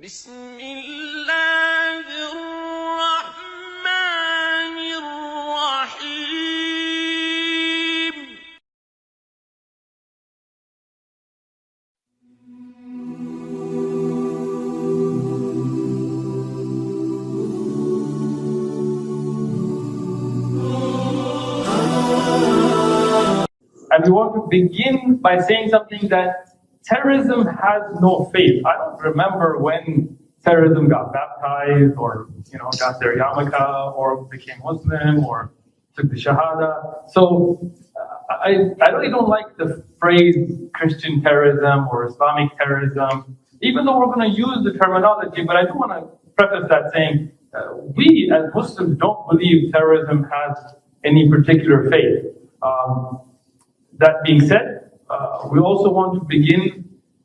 بسم الله الرحمن الرحيم. And we want to begin by saying something that terrorism has no faith. I don't remember when terrorism got baptized or got their yarmulke or became Muslim or took the Shahada. So I really don't like the phrase Christian terrorism or Islamic terrorism, even though we're going to use the terminology. But I do want to preface that saying we as Muslims don't believe terrorism has any particular faith. That being said, we also want to begin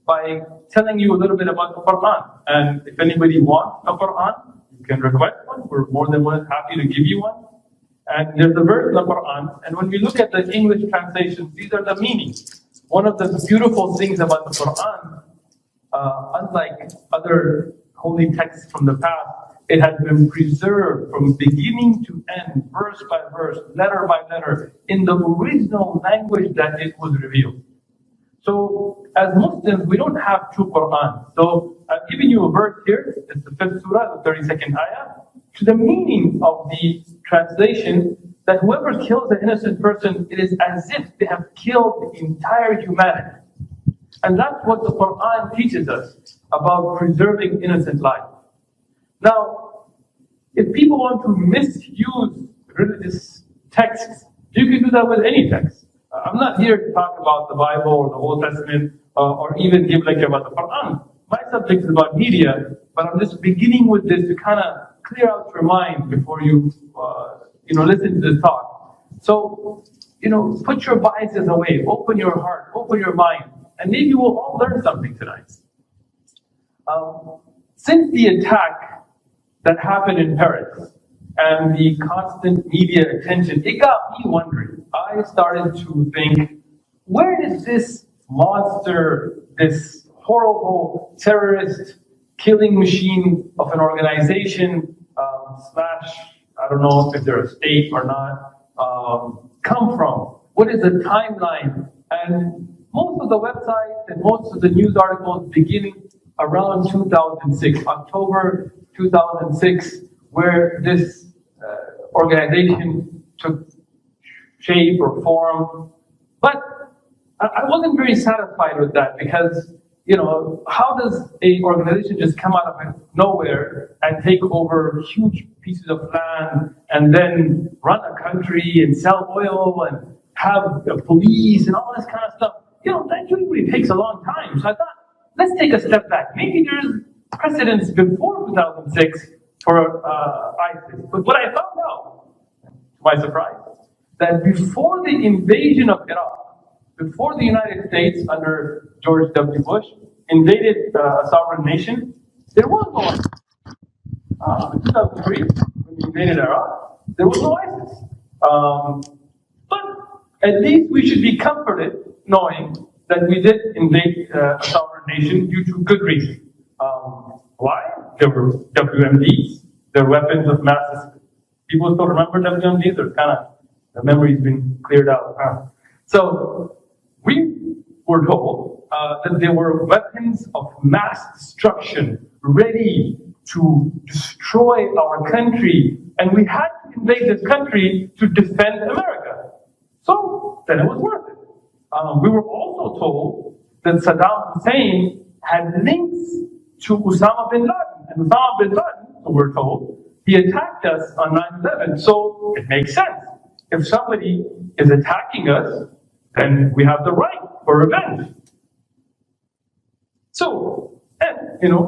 by telling you a little bit about the Quran. And if anybody wants a Quran, you can request one. We're more than happy to give you one. And there's a verse in the Quran, and when we look at the English translations, these are the meanings. One of the beautiful things about the Quran, unlike other holy texts from the past, it has been preserved from beginning to end, verse by verse, letter by letter, in the original language that it was revealed. So, as Muslims, we don't have two Qur'an. So, I've given you a verse here. It's the 5th surah, the 32nd ayah. To the meaning of the translation, that whoever kills an innocent person, it is as if they have killed the entire humanity. And that's what the Qur'an teaches us about preserving innocent life. Now, if people want to misuse religious texts, you can do that with any text. I'm not here to talk about the Bible or the Old Testament or even give lecture about the Quran. My subject is about media, but I'm just beginning with this to kind of clear out your mind before you, listen to this talk. So, put your biases away, open your heart, open your mind, and maybe we'll all learn something tonight. Since the attack that happened in Paris and the constant media attention, it got me wondering. I started to think, where did this monster, this horrible terrorist killing machine of an organization I don't know if they're a state or not, come from? What is the timeline? And most of the websites and most of the news articles beginning around 2006, October 2006, where this organization took shape or form. But I wasn't very satisfied with that because, how does an organization just come out of nowhere and take over huge pieces of land and then run a country and sell oil and have the police and all this kind of stuff? That usually takes a long time. So I thought, let's take a step back. Maybe there's precedents before 2006 for ISIS. But what I found out, to my surprise, that before the invasion of Iraq, before the United States under George W. Bush invaded a sovereign nation, there was no ISIS. In 2003, when we invaded Iraq, there was no ISIS. But at least we should be comforted knowing that we did invade a sovereign nation due to good reason. Why? There were WMDs. There were weapons of mass destruction. People still remember WMDs? Or the memory's been cleared out. So we were told that there were weapons of mass destruction ready to destroy our country, and we had to invade this country to defend America. So then it was worth it. We were also told that Saddam Hussein had links to Osama bin Laden. And Osama bin Laden, so we're told, he attacked us on 9/11. So it makes sense. If somebody is attacking us, then we have the right for revenge. So,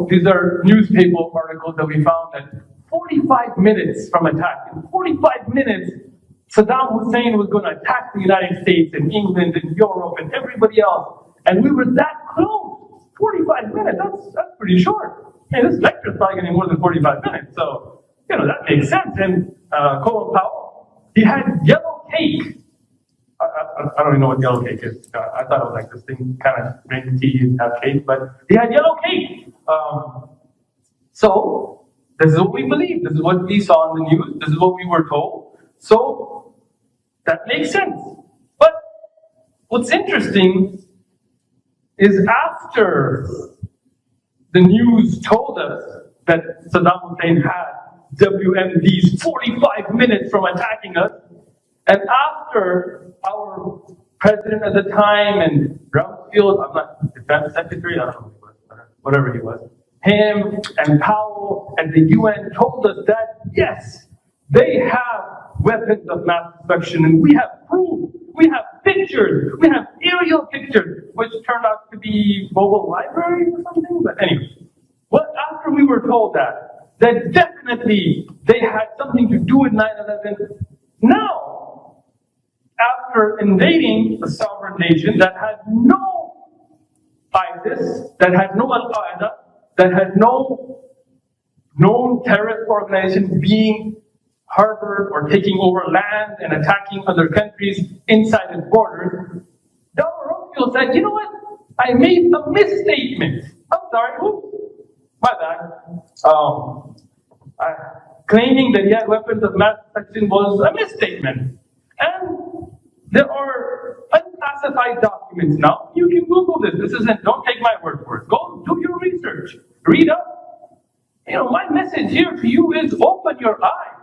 these are newspaper articles that we found that 45 minutes from attack, in 45 minutes, Saddam Hussein was going to attack the United States and England and Europe and everybody else. And we were that close. 45 minutes, that's pretty short. Hey, this lecture is probably going to be more than 45 minutes. So, that makes sense. And Colin Powell, he had yellow cake. I don't even know what yellow cake is. I thought it was like this thing, kind of drink tea and have cake. But he had yellow cake. So, this is what we believe. This is what we saw in the news. This is what we were told. So, that makes sense. But what's interesting is after the news told us that Saddam Hussein had WMDs 45 minutes from attacking us, and after our president at the time and Rumsfeld, I'm not defense secretary, I don't know who he was, whatever he was, him and Powell and the UN told us that yes, they have weapons of mass destruction, and we have proof, we have pictures, we have aerial pictures, which turned out to be mobile library or something, but anyway. Well, after we were told that definitely they had something to do with 9/11, now, after invading a sovereign nation that had no ISIS, that had no Al-Qaeda, that had no known terrorist organization being harbored or taking over land and attacking other countries inside its borders, Donald Rumsfeld said, you know what? I made a misstatement. I'm sorry, my bad. Claiming that he had weapons of mass destruction was a misstatement. And there are unclassified documents now. You can Google this. This isn't, don't take my word for it. Go do your research. Read up. My message here to you is open your eyes.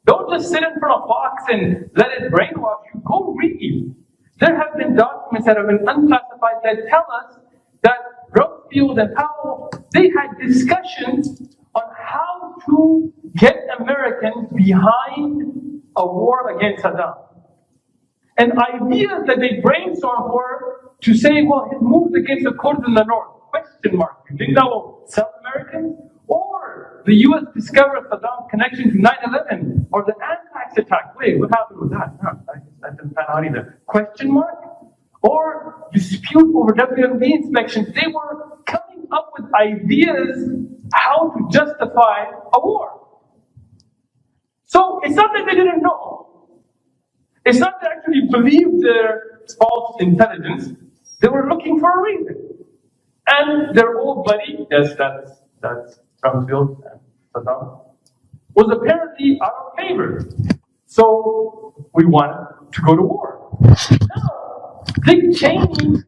Don't just sit in front of Fox and let it brainwash you. Go read. There have been documents that have been unclassified that tell us that Rumsfeld and Powell, they had discussions on how to get Americans behind a war against Saddam. And ideas that they brainstormed were to say, well, his moves against the Kurds in the north, question mark. You think that will sell Americans? Or the US discovered Saddam's connection to 9/11 or the anthrax attack. Wait, what happened with that? No, that didn't pan out either. Question mark? Or dispute over WMD inspections. They were coming up with ideas how to justify a war. So it's not that they didn't know. It's not that they actually believed their false intelligence. They were looking for a reason. And their old buddy, yes, that's Rumsfeld and Saddam, was apparently out of favor. So we wanted to go to war. Now, Dick Cheney,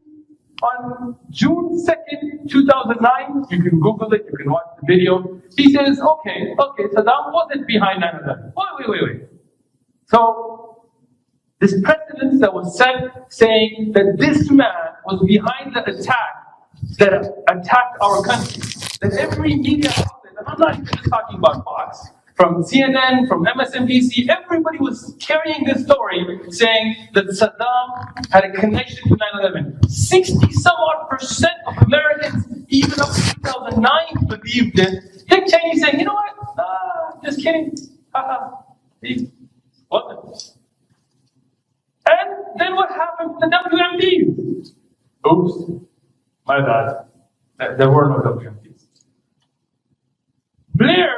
on June 2nd, 2009, you can Google it, you can watch the video, he says, okay, Saddam wasn't behind 9/11. Wait. So, this precedent that was set saying that this man was behind the attack that attacked our country, that every media outlet, and I'm not even just talking about Fox, from CNN, from MSNBC, everybody was carrying this story saying that Saddam had a connection to 9/11. 60-some-odd% of Americans, even up to 2009, believed it. Dick Cheney saying, you know what? Just kidding. He wasn't. And then what happened to the WMDs? Oops, my bad. There were no WMDs. Blair,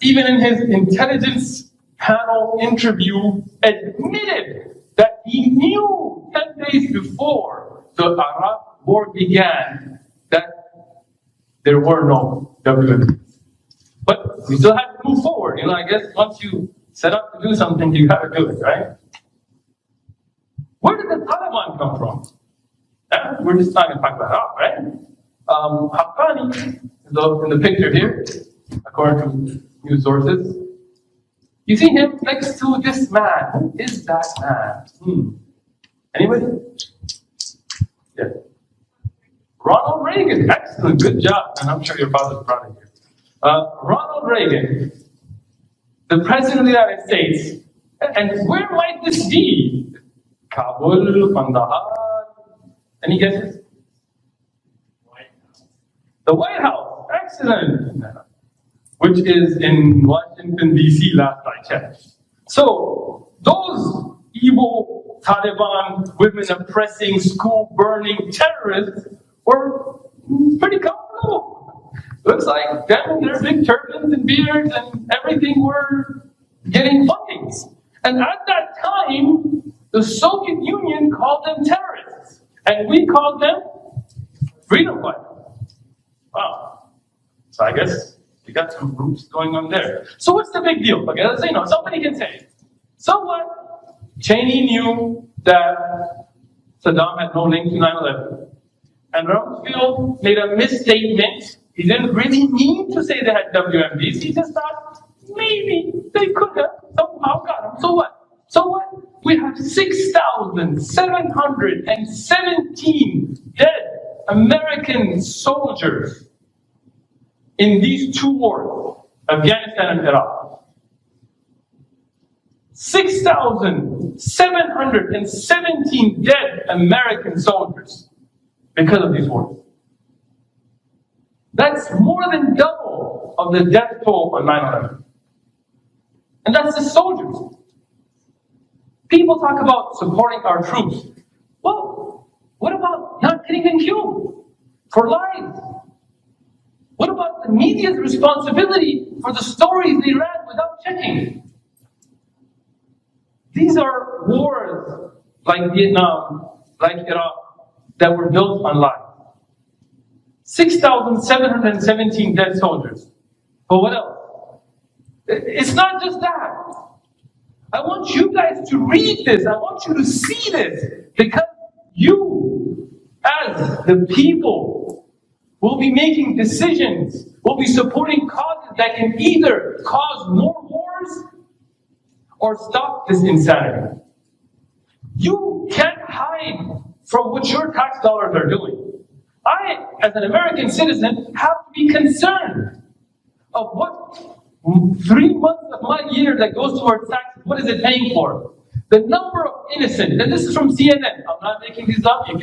even in his intelligence panel interview, admitted that he knew 10 days before the Iraq war began that there were no WMDs. But we still have to move forward. I guess once you set up to do something, you got to do it, right? Where did the Taliban come from? We're just not going to talk about Iraq, right? Haqqani, in the picture here, according to news sources, you see him next to this man. Who is that man? Anybody? Yeah. Ronald Reagan. Excellent. Good job. And I'm sure your father's proud of you. Ronald Reagan, the President of the United States. And where might this be? Kabul, Kandahar. Any guesses? White House. The White House. Excellent. Which is in Washington, D.C., last I checked. So, those evil Taliban, women oppressing, school burning terrorists were pretty comfortable. Looks like them, their big turbans and beards and everything were getting funding. And at that time, the Soviet Union called them terrorists. And we called them freedom fighters. Wow. So I guess You got some roots going on there. So what's the big deal? Okay, let's say somebody can say, so what? Cheney knew that Saddam had no link to 9/11. And Rumsfeld made a misstatement. He didn't really mean to say they had WMDs. He just thought maybe they could have somehow got them. So what? So what? We have 6,717 dead American soldiers in these two wars, Afghanistan and Iraq. 6,717 dead American soldiers because of these wars. That's more than double of the death toll on 9/11. And that's the soldiers. People talk about supporting our troops. Well, what about not getting them killed for lies? What about the media's responsibility for the stories they read without checking? These are wars like Vietnam, like Iraq, that were built on lies. 6,717 dead soldiers. But what else? It's not just that. I want you guys to read this. I want you to see this. Because you, as the people, will be making decisions, will be supporting causes that can either cause more wars or stop this insanity. You can't hide from what your tax dollars are doing. I, as an American citizen, have to be concerned of what 3 months of my year that goes towards taxes, what is it paying for? The number of innocent, and this is from CNN, I'm not making these up, I've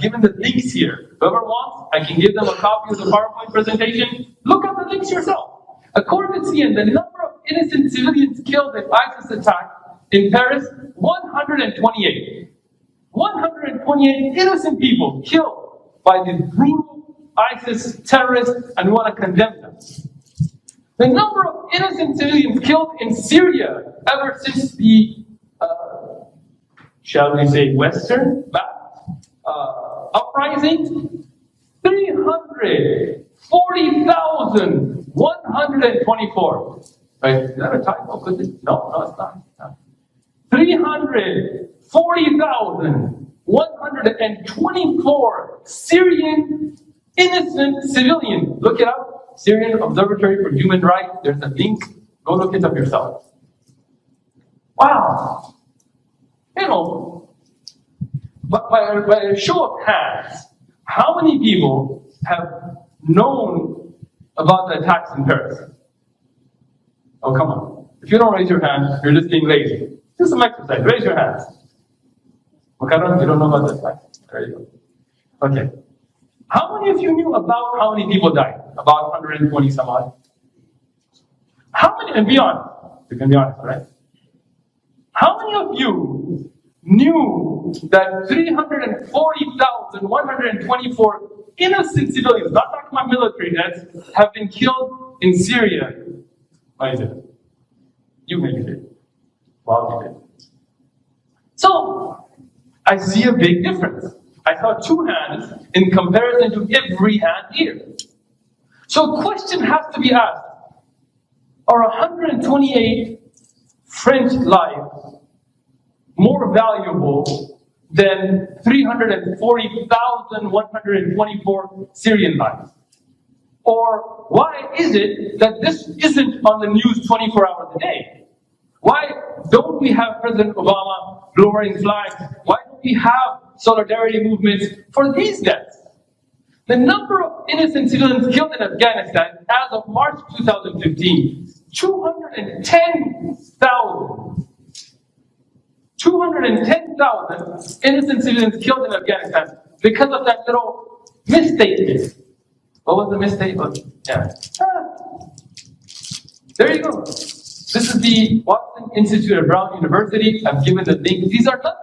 given the links here. Whoever wants, I can give them a copy of the PowerPoint presentation. Look up the links yourself. According to CNN, the number of innocent civilians killed in ISIS attack in Paris, 128. 128 innocent people killed by these brutal ISIS terrorists, and we want to condemn them. The number of innocent civilians killed in Syria ever since the, shall we say, Western uprising, 340,124. Right? Is that a typo? No, it's not. 340,124 Syrian innocent civilians. Look it up. Syrian Observatory for Human Rights. There's a link. Go look it up yourself. Wow. But by a show of hands, how many people have known about the attacks in Paris? Oh, come on. If you don't raise your hand, you're just being lazy. Do some exercise. Raise your hands. Makaram, you don't know about the attacks. There you go. Okay. How many of you knew about how many people died? About 120 some odd. How many, and be honest, you can be honest, right? How many of you knew that 340,124 innocent civilians, not talking about military deaths, have been killed in Syria? Why is it? You maybe did. Well, you did. So, I see a big difference. I saw 2 hands in comparison to every hand here. So a question has to be asked. Are 128 French lives more valuable than 340,124 Syrian lives? Or why is it that this isn't on the news 24 hours a day? Why don't we have President Obama lowering flags? Why don't we have solidarity movements for these deaths? The number of innocent civilians killed in Afghanistan as of March 2015, 210,000. 210,000 innocent civilians killed in Afghanistan because of that little misstatement. What was the misstatement? Yeah. There you go. This is the Watson Institute at Brown University. I've given the link. These are not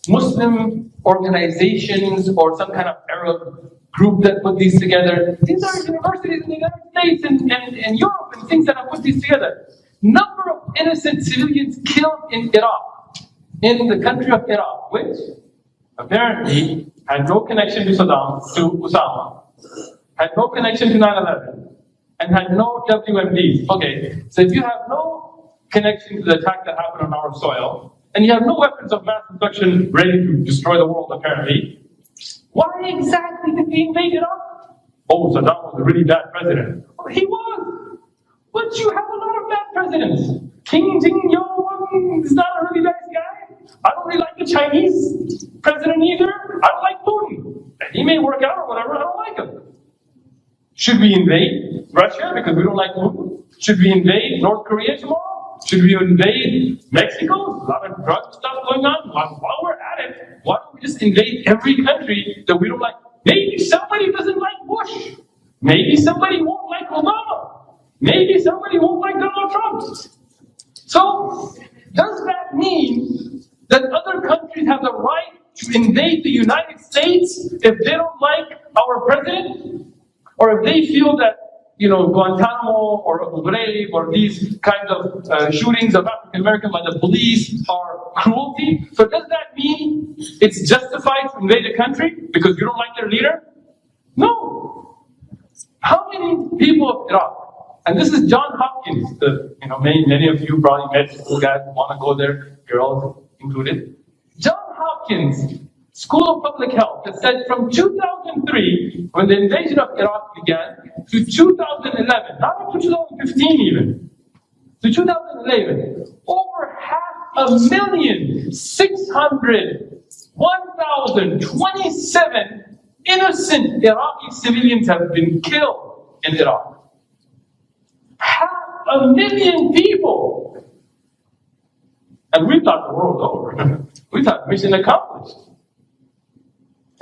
Muslim organizations or some kind of Arab group that put these together. These are universities in the United States and Europe and things that have put these together. Number of innocent civilians killed in Iraq, in the country of Iraq, which apparently had no connection to Saddam, to Osama, had no connection to 9/11, and had no WMDs. Okay, so if you have no connection to the attack that happened on our soil, and you have no weapons of mass destruction ready to destroy the world apparently, why exactly did we invade Iraq? Oh, Saddam was a really bad president. Well, he was. But you have a lot of bad presidents. King Jong-un is not a really nice guy. I don't really like the Chinese president either. I don't like Putin. He may work out or whatever, I don't like him. Should we invade Russia because we don't like Putin? Should we invade North Korea tomorrow? Should we invade Mexico? A lot of drug stuff going on. While we're at it, why don't we just invade every country that we don't like? Maybe somebody doesn't like Bush. Maybe somebody won't like Obama. Maybe somebody won't like Donald Trump. So, does that mean that other countries have the right to invade the United States if they don't like our president? Or if they feel that, Guantanamo or Abu Ghraib or these kinds of shootings of African Americans by the police are cruelty? So does that mean it's justified to invade a country because you don't like their leader? No. How many people of Iraq, and this is John Hopkins, many of you probably met school guys who want to go there, girls included. John Hopkins School of Public Health has said from 2003, when the invasion of Iraq began, to 2011, not up to 2015 even, to 2011, over 1,601,027 innocent Iraqi civilians have been killed in Iraq. 500,000 people. And we thought the world was over. We thought mission accomplished.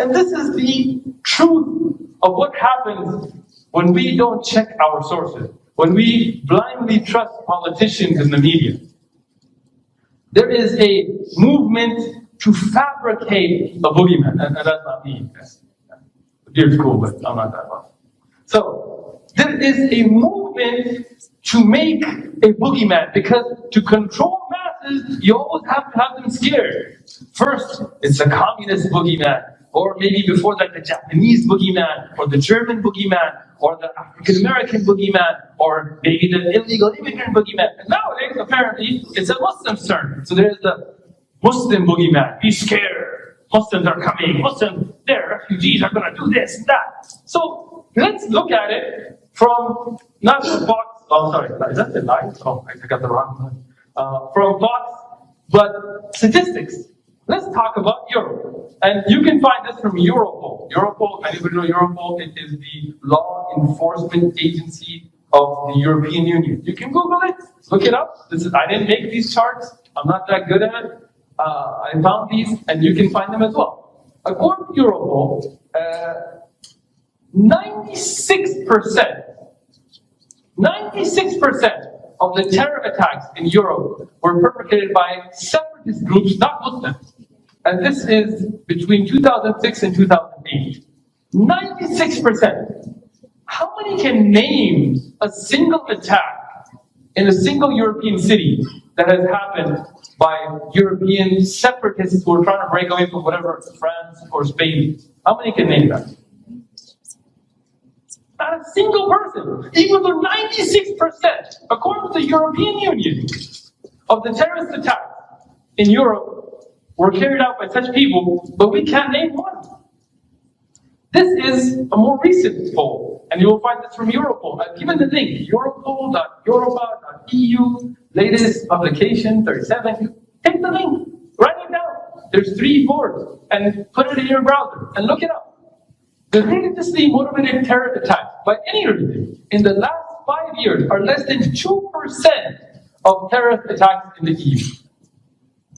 And this is the truth of what happens when we don't check our sources, when we blindly trust politicians and the media. There is a movement to fabricate a boogeyman, and that's not me. It's cool, but I'm not that one. So, there is a movement to make a boogeyman, because to control masses, you always have to have them scared. First, it's a communist boogeyman. Or maybe before that, the Japanese boogeyman, or the German boogeyman, or the African American boogeyman, or maybe the illegal immigrant boogeyman. And nowadays, apparently, it's a Muslim's turn. So there's the Muslim boogeyman. Be scared. Muslims are coming. Their refugees are going to do this and that. So let's look at it from not the box. Oh, sorry. Is that the line? Oh, I got the wrong one. From box, but statistics. Let's talk about Europe. And you can find this from Europol. Europol, anybody know Europol? It is the law enforcement agency of the European Union. You can Google it, look it up. I didn't make these charts. I'm not that good at it. I found these, and you can find them as well. According to Europol, 96% of the terror attacks in Europe were perpetrated by separatist groups, not Muslims. And this is between 2006 and 2008. 96%. How many can name a single attack in a single European city that has happened by European separatists who are trying to break away from whatever France or Spain? How many can name that? Not a single person. Even though 96%, according to the European Union, of the terrorist attacks in Europe were carried out by such people, but we can't name one. This is a more recent poll, and you will find this from Europol. I've given the link, europol.europa.eu, latest publication 37. Take the link, write it down. There's 3 boards, and put it in your browser, and look it up. The religiously motivated terror attacks by any religion in the last 5 years are less than 2% of terrorist attacks in the EU.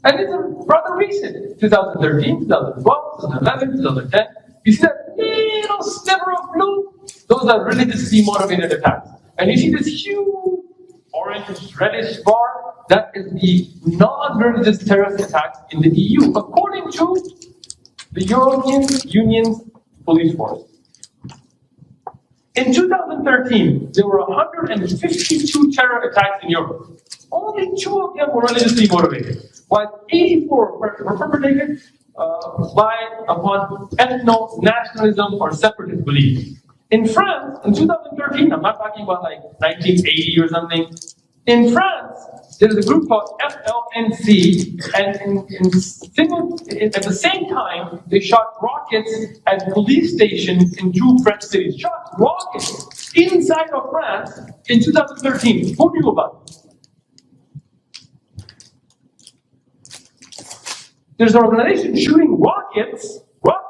And it's rather recent, 2013, 2012, 2011, 2010. You see that little sliver of blue? Those are religiously motivated attacks. And you see this huge orange, reddish bar? That is the non-religious terrorist attacks in the EU, according to the European Union's police force. In 2013, there were 152 terror attacks in Europe. Only 2 of them were religiously motivated, while 84 were perpetrated upon ethno-nationalism or separatist belief. In France, in 2013, I'm not talking about like 1980 or something. In France, there's a group called FLNC, and at the same time, they shot rockets at police stations in two French cities. Shot rockets inside of France in 2013. Who knew about it? There's an organization shooting rockets, not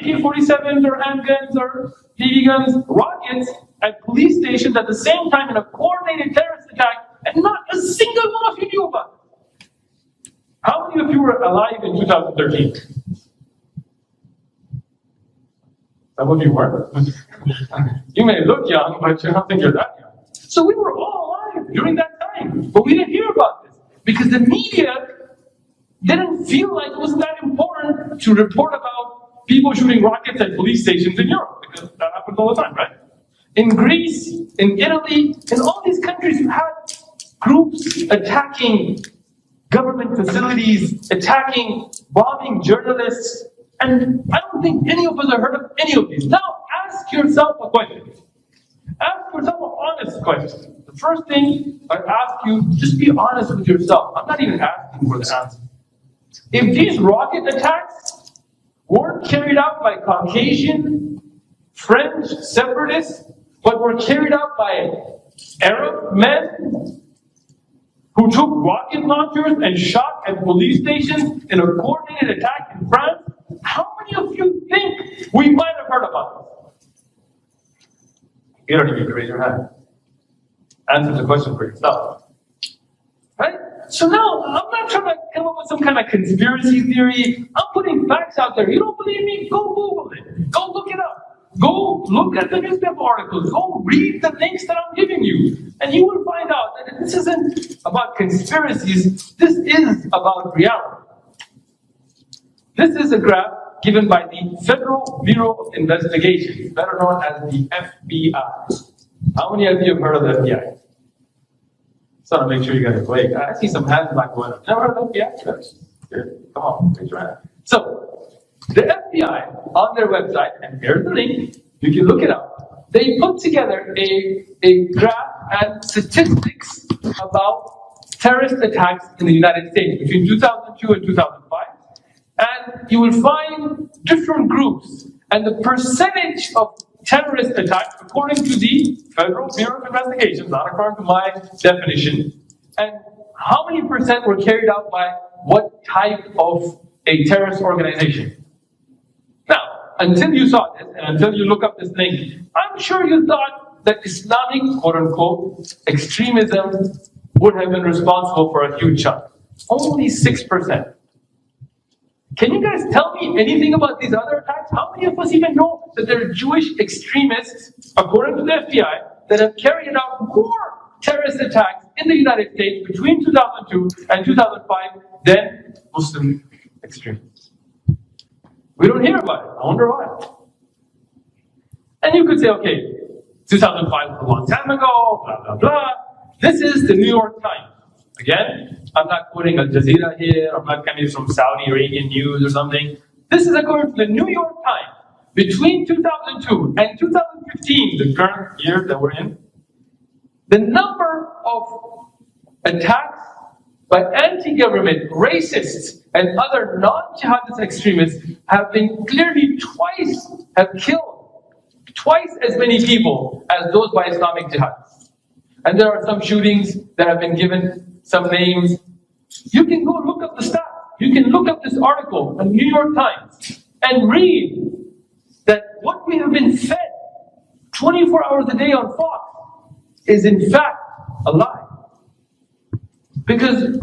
AK-47s or handguns or BB guns, rockets at police stations at the same time in a coordinated terrorist attack, and not a single one of you knew about it. How many of you were alive in 2013? Some of you weren't. You may look young, but I don't think you're that young. So we were all alive during that time, but we didn't hear about this because the media didn't feel like it was that important to report about people shooting rockets at police stations in Europe, because that happens all the time, right? In Greece, in Italy, in all these countries, you had groups attacking government facilities, attacking, bombing journalists, and I don't think any of us have heard of any of these. Now, ask yourself a question. Ask yourself an honest question. The first thing I ask you, just be honest with yourself. I'm not even asking for the answer. If these rocket attacks weren't carried out by Caucasian, French separatists, but were carried out by Arab men who took rocket launchers and shot at police stations in a coordinated attack in France, how many of you think we might have heard about this? You don't even need to raise your hand. Answer the question for yourself. Right? So now, I'm not trying to come up with some kind of conspiracy theory. I'm putting facts out there. You don't believe me? Go Google it. Go look it up. Go look at the newspaper articles. Go read the links that I'm giving you. And you will find out that this isn't about conspiracies. This is about reality. This is a graph given by the Federal Bureau of Investigation, better known as the FBI. How many of you have heard of the FBI? Just want to make sure you guys are awake. I see some hands not going up. Never heard of the FBI? Good. Come on, raise your hand. So, the FBI, on their website, and here's the link, you can look it up, they put together a graph and statistics about terrorist attacks in the United States between 2002 and 2005. And you will find different groups and the percentage of terrorist attacks according to the Federal Bureau of Investigation, not according to my definition, and how many percent were carried out by what type of a terrorist organization. Now, until you saw this, and until you look up this link, I'm sure you thought that Islamic, quote-unquote, extremism would have been responsible for a huge chunk. Only 6%. Can you guys tell me anything about these other attacks? How many of us even know that there are Jewish extremists, according to the FBI, that have carried out more terrorist attacks in the United States between 2002 and 2005 than Muslim extremists? We don't hear about it. I wonder why. And you could say, okay, 2005 was a long time ago, blah, blah, blah. This is the New York Times. Again, I'm not quoting Al Jazeera here, I'm not coming from Saudi Arabian news or something. This is according to the New York Times. Between 2002 and 2015, the current year that we're in, the number of attacks by anti-government, racists, and other non-jihadist extremists have been clearly have killed twice as many people as those by Islamic jihadists. And there are some shootings that have been given some names. You can go look up the stats. You can look up this article in New York Times and read that what we have been fed 24 hours a day on Fox is in fact a lie. Because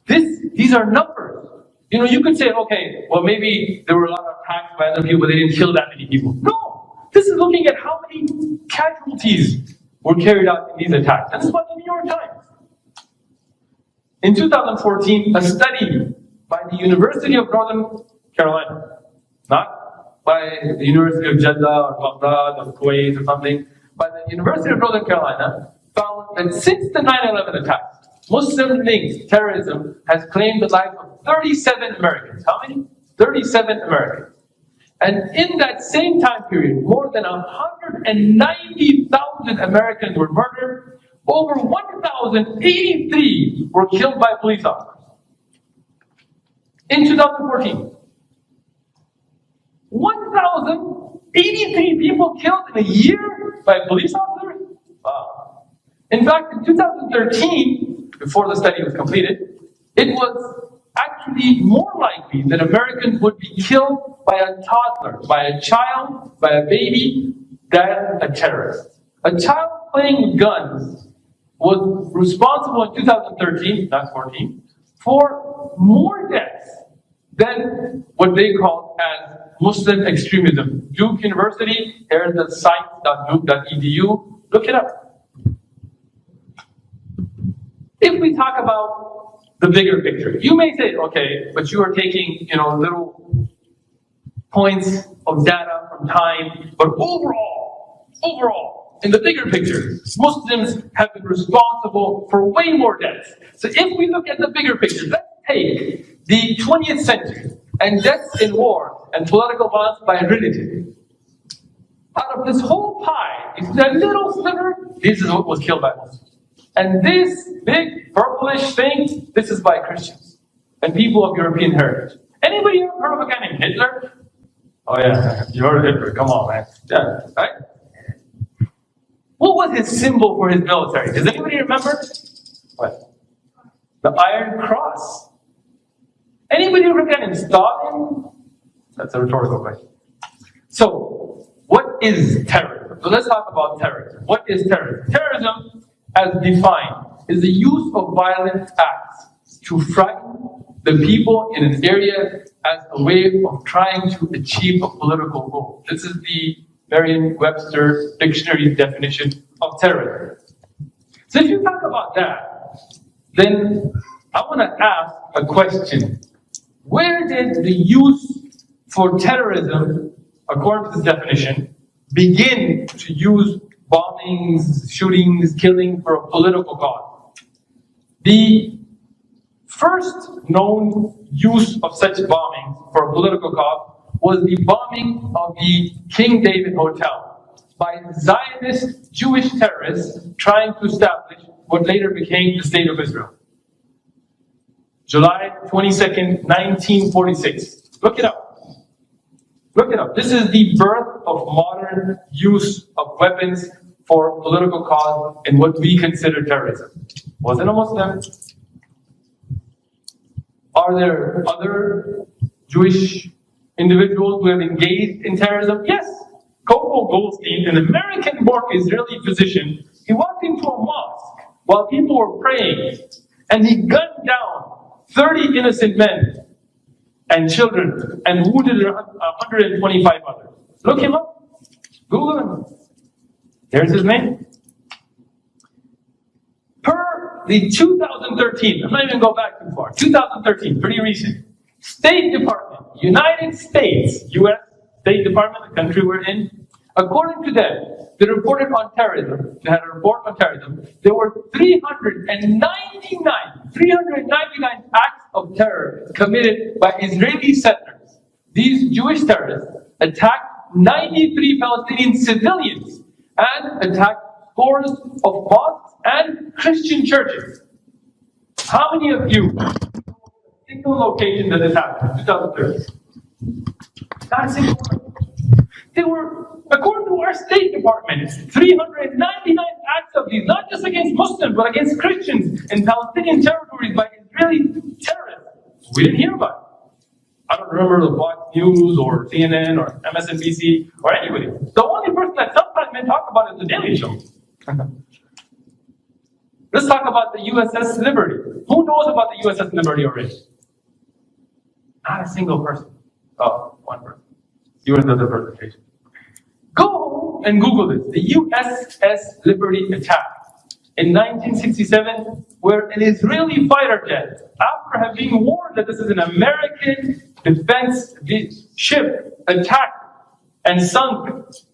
these are numbers. You know, you could say, okay, well maybe there were a lot of attacks by other people, but they didn't kill that many people. No! This is looking at how many casualties were carried out in these attacks. And this is by the New York Times. In 2014, a study by the University of Northern Carolina, not by the University of Jeddah or Baghdad or Kuwait or something, by the University of Northern Carolina, found that since the 9/11 attacks, Muslim-linked terrorism has claimed the lives of 37 Americans. How many? 37 Americans. And in that same time period, more than 190,000 Americans were murdered. Over 1,083 were killed by police officers. In 2014, 1,083 people killed in a year by police officers? Wow. In fact, in 2013, before the study was completed, it was actually more likely that Americans would be killed by a toddler, by a child, by a baby, than a terrorist. A child playing with guns was responsible in 2013, not 14, for more deaths than what they called as Muslim extremism. Duke University, here's the site.duke.edu, look it up. If we talk about the bigger picture, you may say, okay, but you are taking, little points of data from time, but overall, in the bigger picture, Muslims have been responsible for way more deaths. So if we look at the bigger picture, let's take the 20th century and deaths in war and political violence by religion. Out of this whole pie, it's that little sliver, this is what was killed by Muslims. And this big purplish thing, this is by Christians and people of European heritage. Anybody ever heard of a guy named Hitler? Oh yeah, you heard of Hitler, come on man. Yeah, right? What was his symbol for his military? Does anybody remember? What? The Iron Cross. Anybody ever got in Stalin? That's a rhetorical question. So, what is terrorism? So let's talk about terrorism. What is terrorism? Terrorism, as defined, is the use of violent acts to frighten the people in an area as a way of trying to achieve a political goal. This is the Merriam-Webster dictionary definition of terrorism. So if you talk about that, then I want to ask a question. Where did the use for terrorism, according to this definition, begin to use bombings, shootings, killing for a political cause? The first known use of such bombings for a political cause was the bombing of the King David Hotel by Zionist Jewish terrorists trying to establish what later became the State of Israel. July 22nd, 1946. Look it up. Look it up. This is the birth of modern use of weapons for political cause in what we consider terrorism. Was it a Muslim? Are there other Jewish individuals who have engaged in terrorism? Yes. Coco Goldstein, an American-born Israeli physician, he walked into a mosque while people were praying, and he gunned down 30 innocent men and children and wounded 125 others. Look him up. Google him. There's his name. Per the 2013, I'm not even going back too far, 2013, pretty recent, State Department, United States, U.S. State Department, the country we're in, according to them, they reported on terrorism, they had a report on terrorism, there were 399 acts of terror committed by Israeli settlers. These Jewish terrorists attacked 93 Palestinian civilians and attacked scores of mosques and Christian churches. How many of you know a single location that this happened in 2013? Not a single one. They were, according to our State Department, 399 acts of these, not just against Muslims, but against Christians in Palestinian territories by Israeli terrorists. We didn't hear about it. I don't remember the Fox News or CNN or MSNBC or anybody. The only person that sometimes may talk about it is the Daily Show. Let's talk about the USS Liberty. Who knows about the USS Liberty already? Not a single person. Oh, one person. You were in the other presentation. Go home and Google this. The USS Liberty attack in 1967, where an Israeli fighter jet, after having warned that this is an American defense ship, attacked and sunk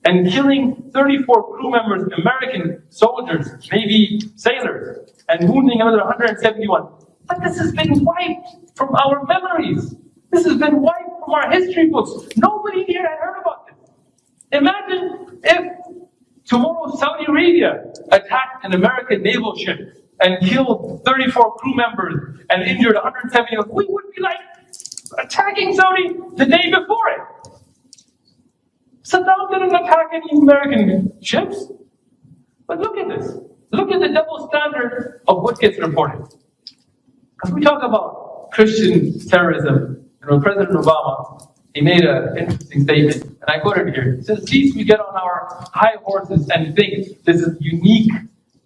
and killing 34 crew members, American soldiers, Navy sailors, and wounding another 171. But this has been wiped from our memories. This has been wiped from from our history books. Nobody here had heard about this. Imagine if tomorrow Saudi Arabia attacked an American naval ship and killed 34 crew members and injured 170. We would be like attacking Saudi the day before it. Saddam didn't attack any American ships. But look at this. Look at the double standard of what gets reported. Because we talk about Christian terrorism, President Obama, he made an interesting statement, and I quoted here. He says, "Lest we get on our high horses and think this is unique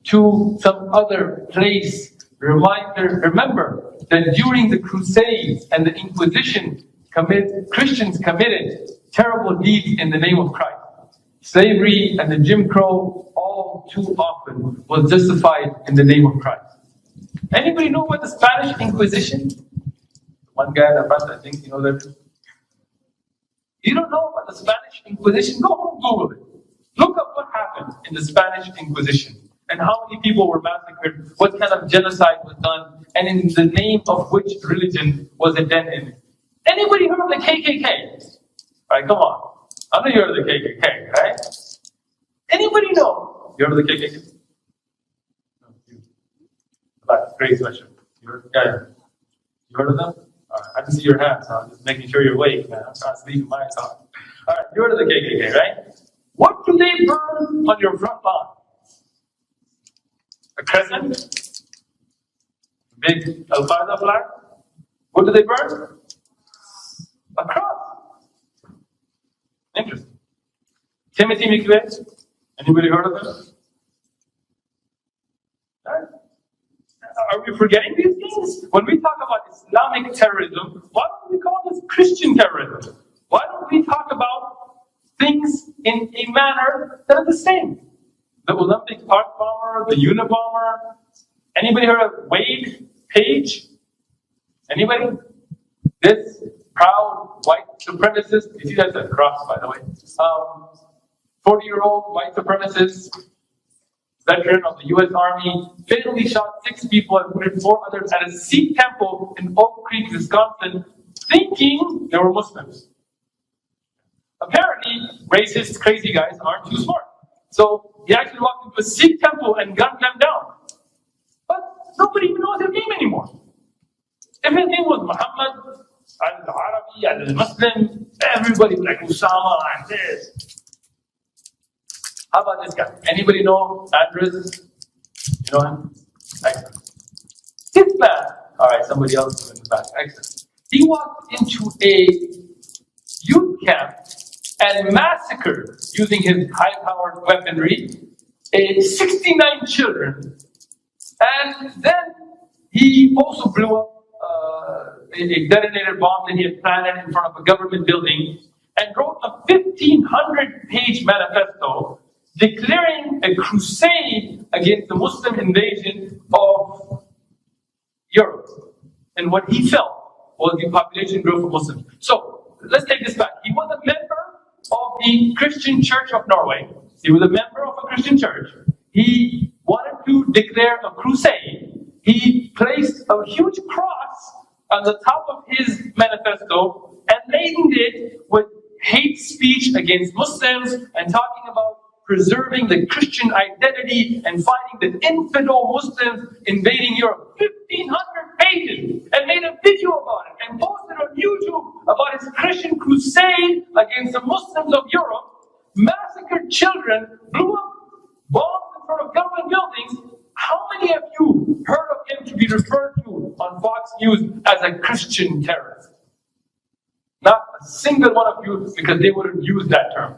to some other place. Remember that during the Crusades and the Inquisition, Christians committed terrible deeds in the name of Christ. Slavery and the Jim Crow all too often was justified in the name of Christ." Anybody know what the Spanish Inquisition? One guy in the front, I think you know that. You don't know about the Spanish Inquisition? Go home, Google it. Look up what happened in the Spanish Inquisition and how many people were massacred, what kind of genocide was done, and in the name of which religion was it done in. Anybody heard of the KKK? All right, come on. I know you heard of the KKK, right? Anybody know? You heard of the KKK? No, you. Great question. You heard of them? I can see your hands, so I'm just making sure you're awake, man. I'm trying to sleep in my talk. All right, you heard of the KKK, right? What do they burn on your front lawn? A crescent? A big Al-Qaeda flag? What do they burn? A cross. Interesting. Timothy McVeigh? Anybody heard of him? Right? Are we forgetting these things? When we talk about Islamic terrorism, why don't we call this Christian terrorism? Why don't we talk about things in a manner that are the same? The Olympic Park bomber, the Unabomber. Anybody heard of Wade Page? Anybody? This proud white supremacist. You see that's a cross, by the way. 40-year-old white supremacist, veteran of the U.S. Army, fatally shot 6 people and wounded 4 others at a Sikh temple in Oak Creek, Wisconsin, thinking they were Muslims. Apparently, racist, crazy guys aren't too smart. So he actually walked into a Sikh temple and gunned them down. But nobody even knows his name anymore. If his name was Muhammad al-Arabi, al-Muslim, everybody was like Usama and this. How about this guy? Anybody know Andres? You know him? Excellent. This man, all right, somebody else in the back. Excellent. He walked into a youth camp and massacred, using his high-powered weaponry, 69 children. And then he also blew up a detonator bomb that he had planted in front of a government building and wrote a 1,500-page manifesto declaring a crusade against the Muslim invasion of Europe. And what he felt was the population growth of Muslims. So, let's take this back. He was a member of the Christian Church of Norway. He was a member of a Christian church. He wanted to declare a crusade. He placed a huge cross on the top of his manifesto and laden it with hate speech against Muslims and talking about preserving the Christian identity and fighting the infidel Muslims invading Europe. 1,500 pages, and made a video about it and posted on YouTube about his Christian crusade against the Muslims of Europe, massacred children, blew up bombs in front of government buildings. How many of you heard of him to be referred to on Fox News as a Christian terrorist? Not a single one of you, because they wouldn't use that term.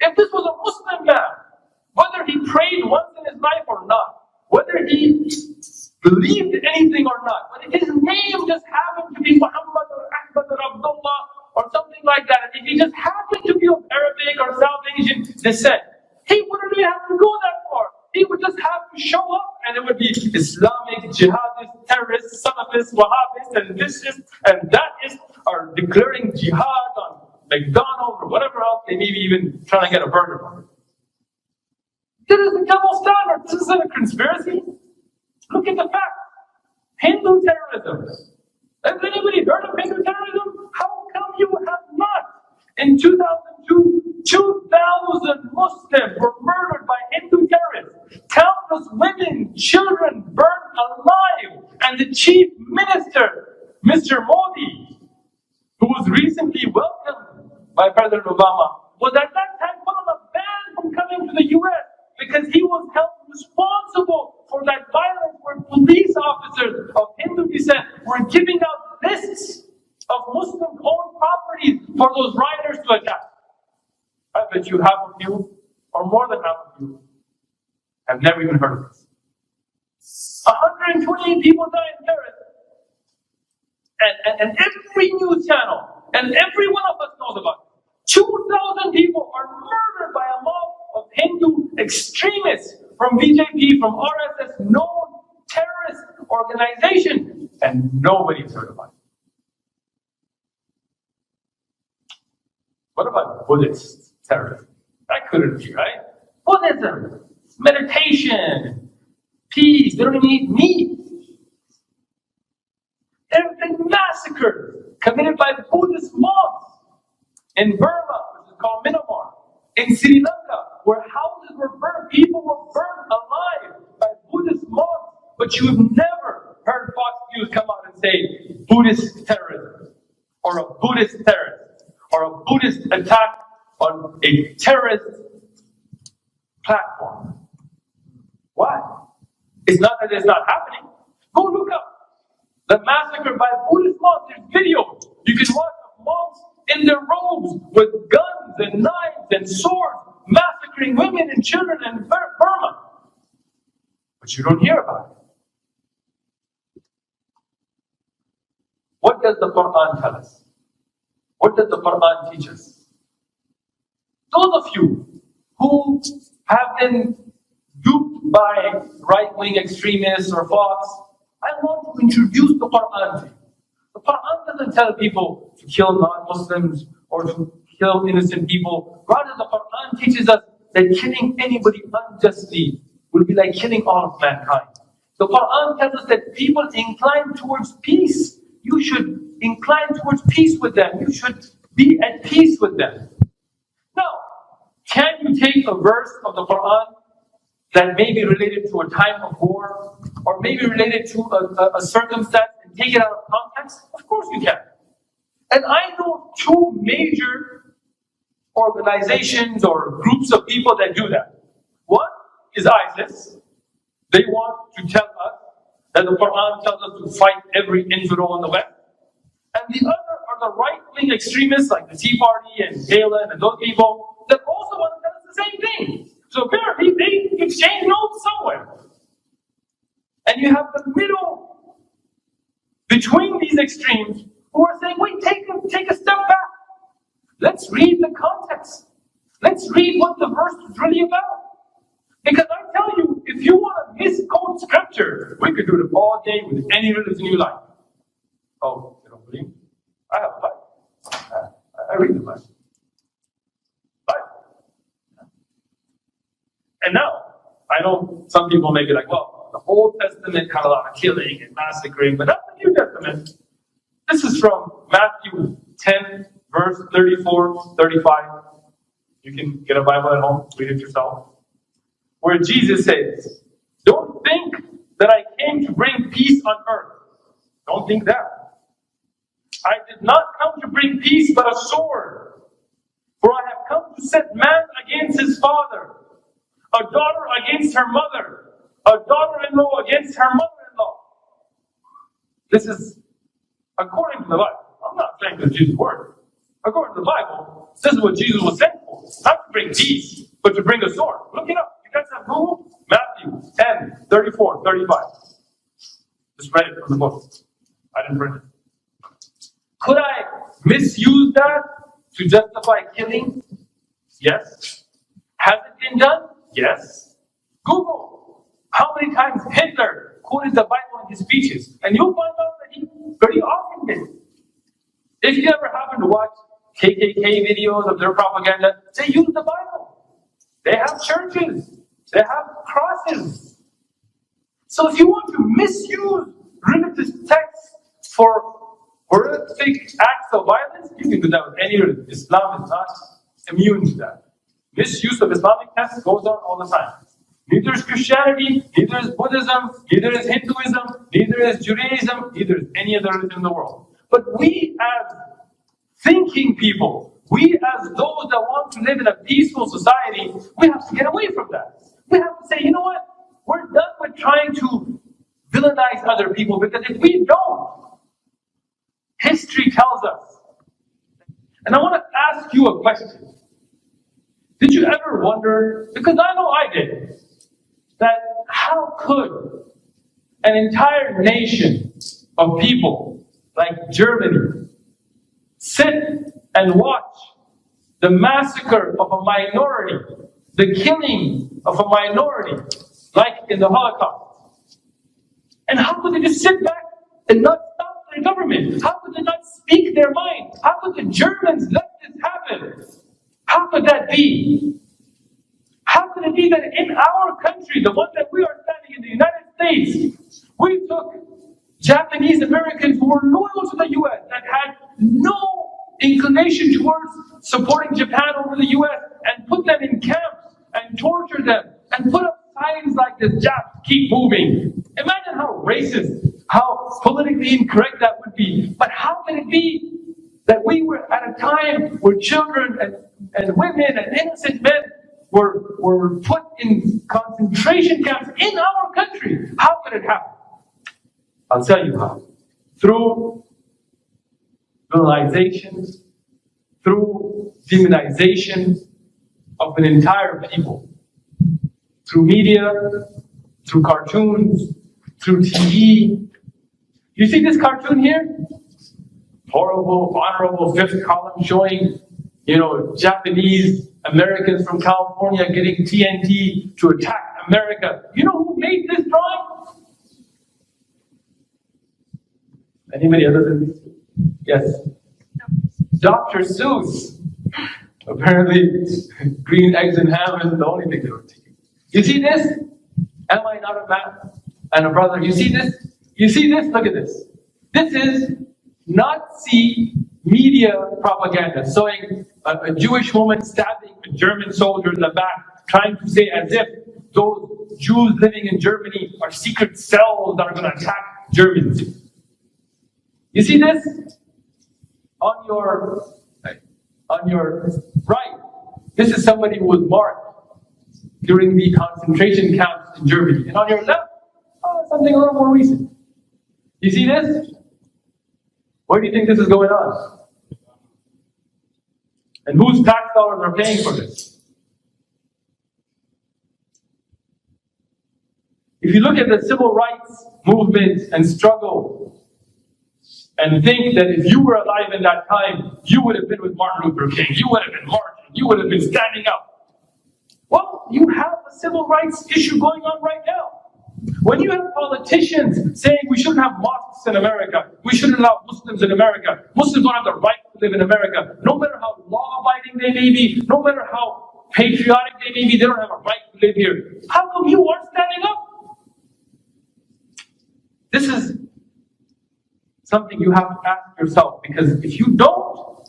If this was a Muslim man, whether he prayed once in his life or not, whether he believed anything or not, whether his name just happened to be Muhammad or Ahmad or Abdullah or something like that, if he just happened to be of Arabic or South Asian descent, he wouldn't really have to go that far. He would just have to show up, and it would be Islamic, jihadist, terrorists, Salafists, Wahhabists, and this is and that is are declaring jihad on McDonald's or whatever else they may be even trying to get a burger from. This is a double standard. This isn't a conspiracy. Look at the facts. Hindu terrorism. Has anybody heard of Hindu terrorism? How come In 2002, 2,000 Muslims were murdered by Hindu terrorists. Countless women, children burned alive. And the chief minister, Mr. Modi, who was recently welcomed by President Obama, was at that time put on a ban from coming to the US because he was held responsible for that violence where police officers of Hindu descent were giving out lists of Muslim-owned properties for those rioters to attack. I bet you half of you, or more than half of you, have never even heard of this. 128 people died in Paris. And every news channel, and every one of us knows about it. 2,000 people are murdered by a mob of Hindu extremists from BJP, from RSS, known terrorist organization, and nobody's heard about it. What about Buddhist terrorism? That couldn't be, right? Buddhism, meditation, peace, they don't even eat meat. There have been massacres committed by Buddhist monks in Burma, which is called Myanmar, in Sri Lanka, where houses were burned, people were burned alive by Buddhist monks, but you have never heard Fox News come out and say Buddhist terrorism, or a Buddhist terrorist, or a Buddhist attack on a terrorist platform. Why? It's not that it's not happening. Go look up the massacre by Buddhist monks. There's video. You can watch monks in their robes with guns and knives and swords massacring women and children in Burma. But you don't hear about it. What does the Quran tell us? What does the Quran teach us? Those of you who have been duped by right-wing extremists or Fox, I want to introduce the Quran to you. The Quran doesn't tell people to kill non-Muslims or to kill innocent people. Rather, the Quran teaches us that killing anybody unjustly will be like killing all of mankind. The Quran tells us that people incline towards peace. You should incline towards peace with them. You should be at peace with them. Now, can you take a verse of the Quran that may be related to a time of war, or maybe related to a circumstance, and take it out of context? Of course you can. And I know two major organizations or groups of people that do that. One is ISIS. They want to tell us that the Quran tells us to fight every infidel in the West. And the other are the right-wing extremists like the Tea Party and Galen and those people that also want to tell us the same thing. So apparently they exchange notes somewhere. And you have the middle between these extremes who are saying, wait, take a step back. Let's read the context. Let's read what the verse is really about. Because I tell you, if you want to misquote scripture, we could do it all day with any religion you like. Oh, you don't believe me? I have a Bible. I read the Bible. And now, I know some people may be like, well, the Old Testament had a lot of killing and massacring, but not the New Testament. This is from Matthew 10, verse 34, 35. You can get a Bible at home, read it yourself. Where Jesus says, don't think that I came to bring peace on earth. Don't think that. I did not come to bring peace, but a sword. For I have come to set man against his father, a daughter against her mother, a daughter-in-law against her mother-in-law. This is according to the Bible. I'm not saying this is Jesus' word. According to the Bible, this is what Jesus was sent for. Not to bring peace, but to bring a sword. Look it up. You guys have Google? Matthew 10, 34, 35. Just read it from the book. I didn't print it. Could I misuse that to justify killing? Yes. Has it been done? Yes. Google how many times Hitler quoted the Bible in his speeches, and you'll find out that he very often did. If you ever happen to watch KKK videos of their propaganda, they use the Bible. They have churches. They have crosses. So if you want to misuse religious texts for horrific acts of violence, you can do that with any religion. Islam is not immune to that. Misuse of Islamic texts goes on all the time. Neither is Christianity, neither is Buddhism, neither is Hinduism, neither is Judaism, neither is any other religion in the world. But we as thinking people, we as those that want to live in a peaceful society, we have to get away from that. We have to say, you know what? We're done with trying to villainize other people, because if we don't, history tells us. And I want to ask you a question. Did you ever wonder, because I know I did, that how could an entire nation of people like Germany sit and watch the massacre of a minority, the killing of a minority, like in the Holocaust? And how could they just sit back and not stop their government? How could they not speak their mind? How could the Germans let this happen? How could that be? How could it be that in our country, the one that we are standing in the United States, we took Japanese Americans who were loyal to the US, that had no inclination towards supporting Japan over the US, and put them in camps and tortured them and put up signs like this, Japs keep moving. Imagine how racist, how politically incorrect that would be. But how can it be that we were at a time where children and women and innocent men were put in concentration camps in our country? How could it happen? I'll tell you how. Through villainization, through demonization of an entire people. Through media, through cartoons, through TV. You see this cartoon here? Horrible, honorable fifth column showing, Japanese Americans from California getting TNT to attack America. You know who made this drawing? Anybody other than these? Yes. Dr. Seuss. Apparently, green eggs and ham isn't the only thing they were taking. You see this? Am I not a man and a brother? You see this? You see this? Look at this. This is Nazi media propaganda, showing a Jewish woman stabbing a German soldier in the back, trying to say as if those Jews living in Germany are secret cells that are going to attack Germans. You see this? On your right, this is somebody who was marked during the concentration camps in Germany. And on your left, something a little more recent. You see this? Where do you think this is going on? And whose tax dollars are paying for this? If you look at the civil rights movement and struggle, and think that if you were alive in that time, you would have been with Martin Luther King, you would have been marching, you would have been standing up. Well, you have a civil rights issue going on right now. When you have politicians saying we shouldn't have mosques in America, we shouldn't allow Muslims in America, Muslims don't have the right to live in America, no matter how law-abiding they may be, no matter how patriotic they may be, they don't have a right to live here. How come you aren't standing up? This is something you have to ask yourself, because if you don't,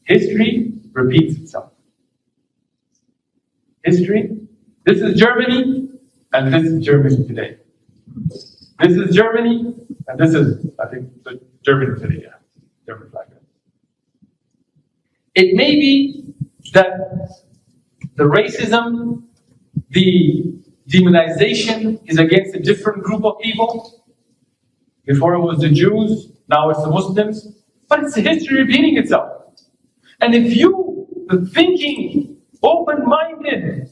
history repeats itself. History, this is Germany, and this is Germany today. This is Germany, and this is, I think, the Germany today, yeah. German flag. It may be that the racism, the demonization is against a different group of people. Before it was the Jews, now it's the Muslims. But it's the history repeating itself. And if you, the thinking, open-minded,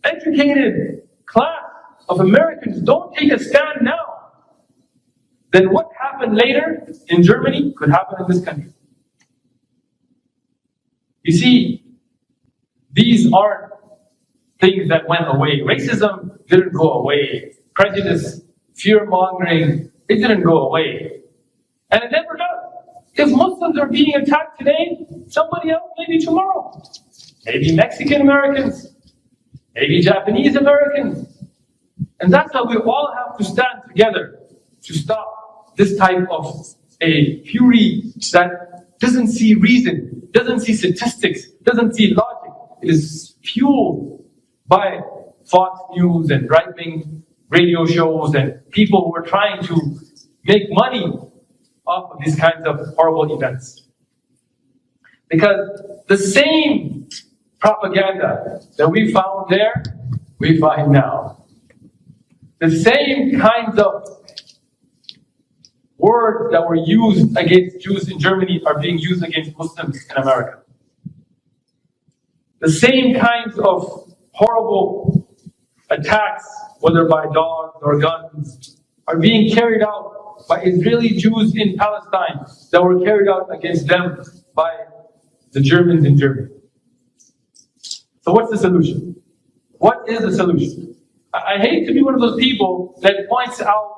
educated class of Americans don't take a stand now, then what happened later in Germany could happen in this country. You see, these aren't things that went away. Racism didn't go away. Prejudice, fear-mongering, it didn't go away. And it never does. If Muslims are being attacked today, somebody else maybe tomorrow. Maybe Mexican Americans, maybe Japanese Americans. And that's how we all have to stand together to stop this type of a fury that doesn't see reason, doesn't see statistics, doesn't see logic. It is fueled by Fox News and right-wing radio shows and people who are trying to make money off of these kinds of horrible events. Because the same propaganda that we found there, we find now. The same kinds of words that were used against Jews in Germany are being used against Muslims in America. The same kinds of horrible attacks, whether by dogs or guns, are being carried out by Israeli Jews in Palestine that were carried out against them by the Germans in Germany. So what's the solution? What is the solution? I hate to be one of those people that points out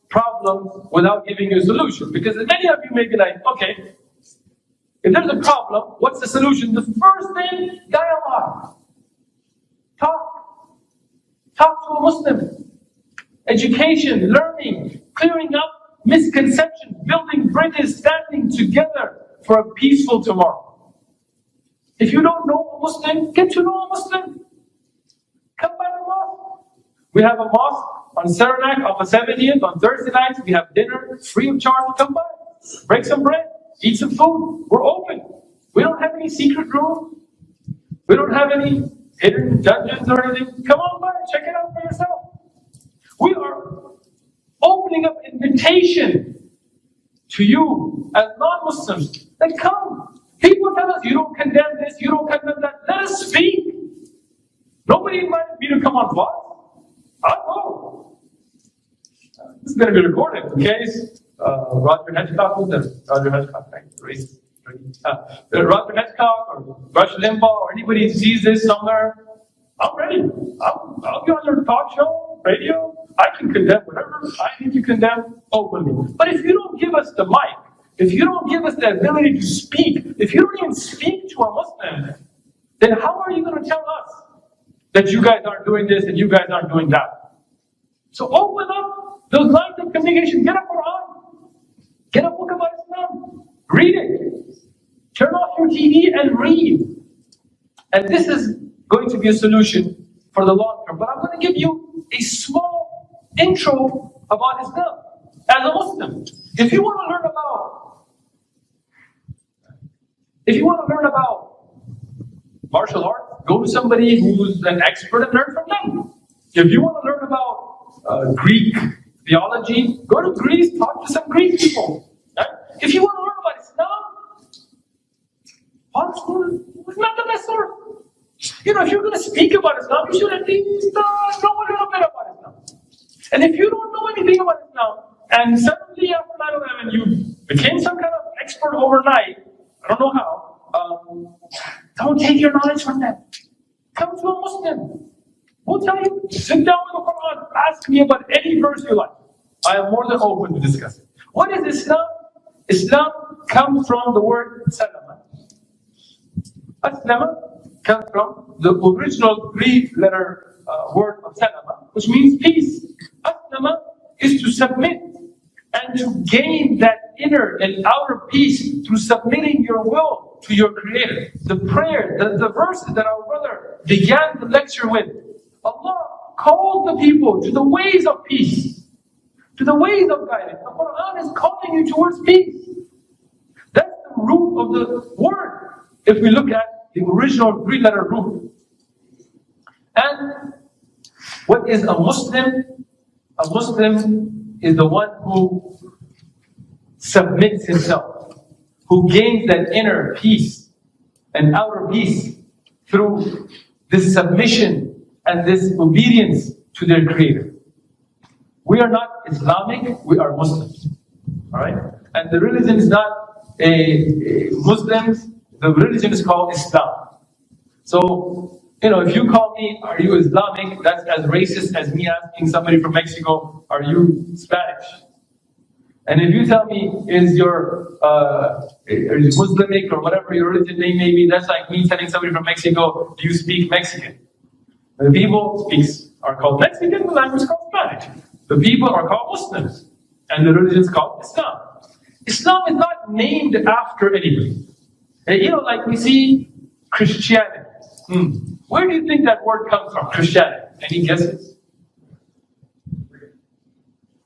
problems without giving you a solution, because many of you may be like, okay, if there's a problem, what's the solution? The first thing, dialogue. Talk to a Muslim. Education, learning, clearing up misconceptions, building bridges, standing together for a peaceful tomorrow. If you don't know a Muslim, get to know a Muslim. Come by the mosque. We have a mosque on Saranac on the 70th, on Thursday nights. We have dinner free of charge. Come by. Break some bread. Eat some food. We're open. We don't have any secret room. We don't have any hidden dungeons or anything. Come on by. Check it out for yourself. We are opening up invitation to you as non-Muslims that come. People tell us, you don't condemn this, you don't condemn that. Let us speak. Nobody invited me to come on vlog. I'll go. This is going to be recorded in case Roger Hedgecock was there. Roger Hedgecock, right? Roger Hedgecock or Rush Limbaugh or anybody sees this somewhere, I'm ready. I'll be on your talk show, radio. I can condemn whatever I need to condemn openly. But if you don't give us the mic, if you don't give us the ability to speak, if you don't even speak to a Muslim, then how are you going to tell us that you guys aren't doing this and you guys aren't doing that? So open up those lines of communication. Get a Quran. Get a book about Islam. Read it. Turn off your TV and read. And this is going to be a solution for the long term. But I'm going to give you a small intro about Islam as a Muslim. If you want to learn about martial arts, go to somebody who's an expert and learn from them. If you want to learn about Greek theology, go to Greece, talk to some Greek people. Right? If you want to learn about Islam, it's not the best source. You know, if you're going to speak about Islam, you should at least know a little bit about Islam. And if you don't know anything about Islam, and suddenly after 9/11 you became some kind of expert overnight, I don't know how, don't take your knowledge from them. Come to a Muslim. We'll tell you, sit down with the Quran, ask me about any verse you like. I am more than open to discuss it. What is Islam? Islam comes from the word salama. Aslama comes from the original three-letter word of salama, which means peace. Aslama is to submit and to gain that inner and outer peace through submitting your will to your Creator. The prayer, the verses that our brother began the lecture with, Allah calls the people to the ways of peace, to the ways of guidance. The Quran is calling you towards peace. That's the root of the word, if we look at the original three-letter root. And what is a Muslim? A Muslim is the one who submits himself, who gains that inner peace and outer peace through this submission and this obedience to their Creator. We are not Islamic, we are Muslims. Alright? And the religion is not a Muslims, the religion is called Islam. So, you know, if you call me, are you Islamic? That's as racist as me asking somebody from Mexico, are you Spanish? And if you tell me, is your Muslimic or whatever your religion name may be, that's like me telling somebody from Mexico, do you speak Mexican? The people are called Mexican, the language is called Spanish. The people are called Muslims, and the religion is called Islam. Islam is not named after anybody. Like we see Christianity. Where do you think that word comes from, Christianity? Any guesses?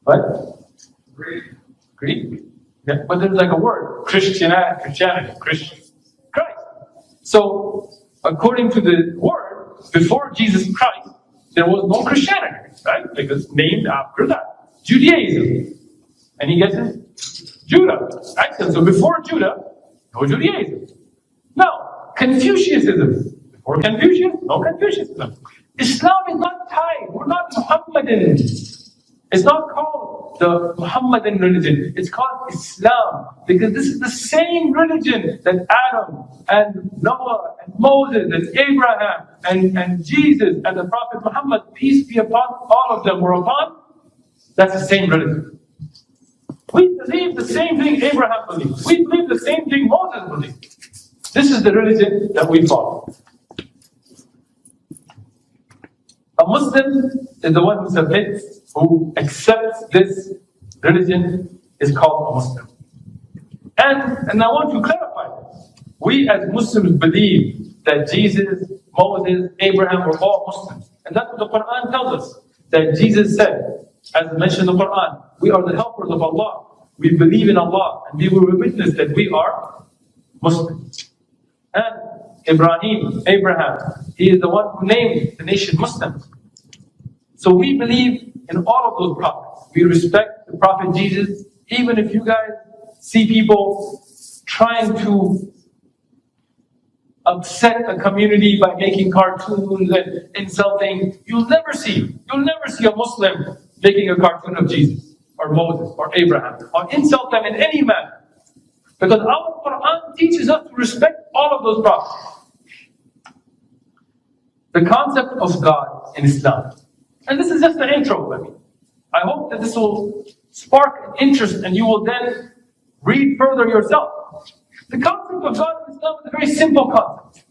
What? Greek? Yeah, but there's like a word, Christianity, Christian, Christ. So, according to the word, before Jesus Christ, there was no Christianity, right? Because named after that. Judaism. Any guesses? Judah, right? So before Judah, no Judaism. Now, Confucianism. Before Confucius, no Confucianism. Islam is not tied. We're not Muhammadan. It's not called the Muhammadan religion. It's called Islam. Because this is the same religion that Adam and Noah and Moses and Abraham and Jesus and the Prophet Muhammad, peace be upon all of them, were upon. That's the same religion. We believe the same thing Abraham believed. We believe the same thing Moses believed. This is the religion that we follow. A Muslim is the one who submits, who accepts this religion, is called a Muslim. And I want to clarify this. We as Muslims believe that Jesus, Moses, Abraham were all Muslims. And that's what the Quran tells us. That Jesus said, as mentioned in the Quran, we are the helpers of Allah. We believe in Allah and we will witness that we are Muslims. And Abraham, he is the one who named the nation Muslims. So we believe in all of those prophets. We respect the Prophet Jesus, even if you guys see people trying to upset a community by making cartoons and insulting. You'll never see a Muslim making a cartoon of Jesus or Moses or Abraham or insult them in any manner. Because our Quran teaches us to respect all of those prophets. The concept of God in Islam. And this is just the intro, I hope that this will spark interest and you will then read further yourself. The concept of God in Islam is a very simple concept.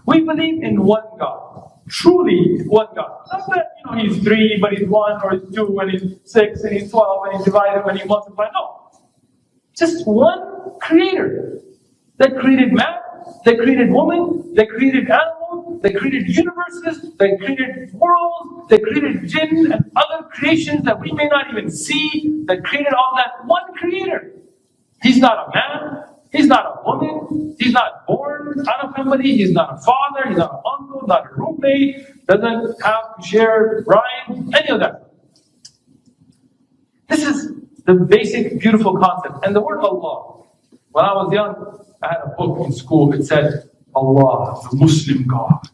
We believe in one God. Truly one God. Not that, he's 3, but he's 1, or he's 2, and he's 6, and he's 12, and he's divided when he multiplies. No. Just one creator that created man, that created woman, that created animals, that created universes, that created worlds, that created jinn and other creations that we may not even see, that created all that. One creator. He's not a man, he's not a woman, he's not born out of somebody, he's not a father, he's not an uncle, not a roommate, doesn't have to share rides, any of that. This is the basic, beautiful concept. And the word Allah, when I was young, I had a book in school, it said, Allah, the Muslim God.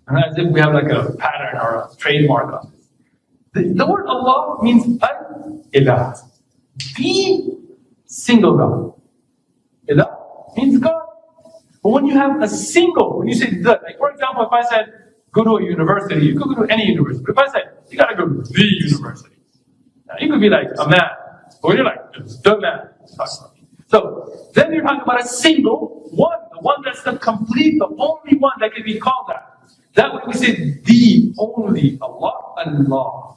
And as if we have like a pattern or a trademark on this. The word Allah means Al-Ilah, the single God. Ilah means God. But when you have a single, when you say the, like for example, if I said, go to a university, you could go to any university. But if I said, you gotta go to the university. Now, you could be like a man, or you're like, the man. So, then you're talking about a single one, the one that's the complete, the only one that can be called that. That way we say, the only Allah, Allah.